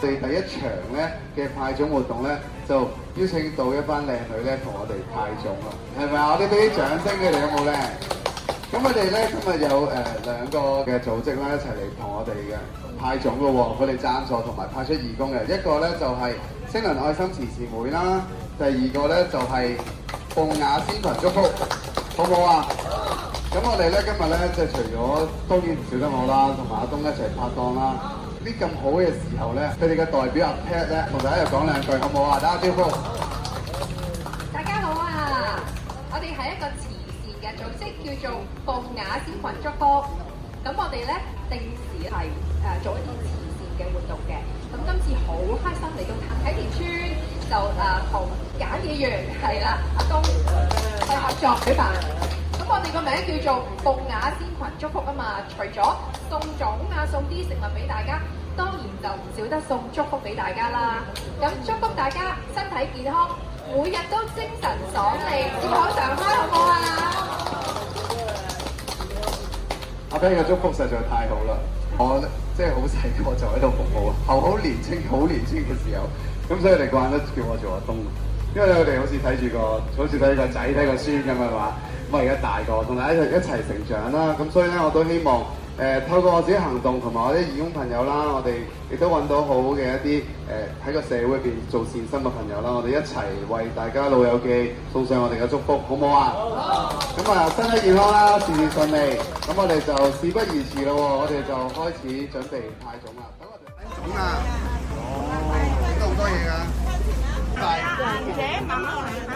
我哋第一場咧嘅派種活動咧，就邀請到一班靚女咧同我哋派種啊，係咪啊？我哋俾啲掌聲佢哋有冇咧？咁我哋咧今日有兩個嘅組織啦，一齊嚟同我哋嘅派種嘅喎，佢哋贊助同埋派出義工嘅，一個咧就係星輪愛心慈善會啦，第二個咧就係鳳雅仙群祝福，好唔好啊？咁我哋咧今日咧即係除咗當然唔少得我啦，同埋阿東一齊拍檔啦。呢咁好嘅時候咧，佢哋嘅代表阿 Pat 咧同大家又講兩句好唔好啊？打個招呼。大家好啊！我哋係一個慈善嘅組織，叫做鳳雅仙群祝福。咁我哋咧定時係做一啲慈善嘅活動嘅。咁今次好開心嚟到啟田村，就同簡議員係啦，阿東去合作舉辦。我哋個名叫做鳳雅仙群祝福啊嘛，除咗送種啊、送啲食物俾大家，當然就唔少得送祝福俾大家啦。咁祝福大家身體健康，每日都精神爽利，笑口常開，好唔好啊？阿 Ben 嘅祝福實在太好啦！我即係好細個就喺度服務，好年青嘅時候，咁所以你慣得叫我做阿東，因為我哋好似睇個仔睇個孫咁係嘛。咁我而家大個，同大家一齊成長啦。咁所以咧，我都希望透過我自己行動同埋我啲義工朋友啦，我哋亦都揾到好好嘅一啲喺個社會入邊做善心嘅朋友啦。我哋一齊為大家老友記送上我哋嘅祝福，好唔好啊？好。咁啊，身體健康啦，事事順利。咁我哋就事不宜遲咯喎，我哋就開始準備派種啦。等我哋派種啊！哦，整到好多嘢㗎，好大。姐慢慢嚟。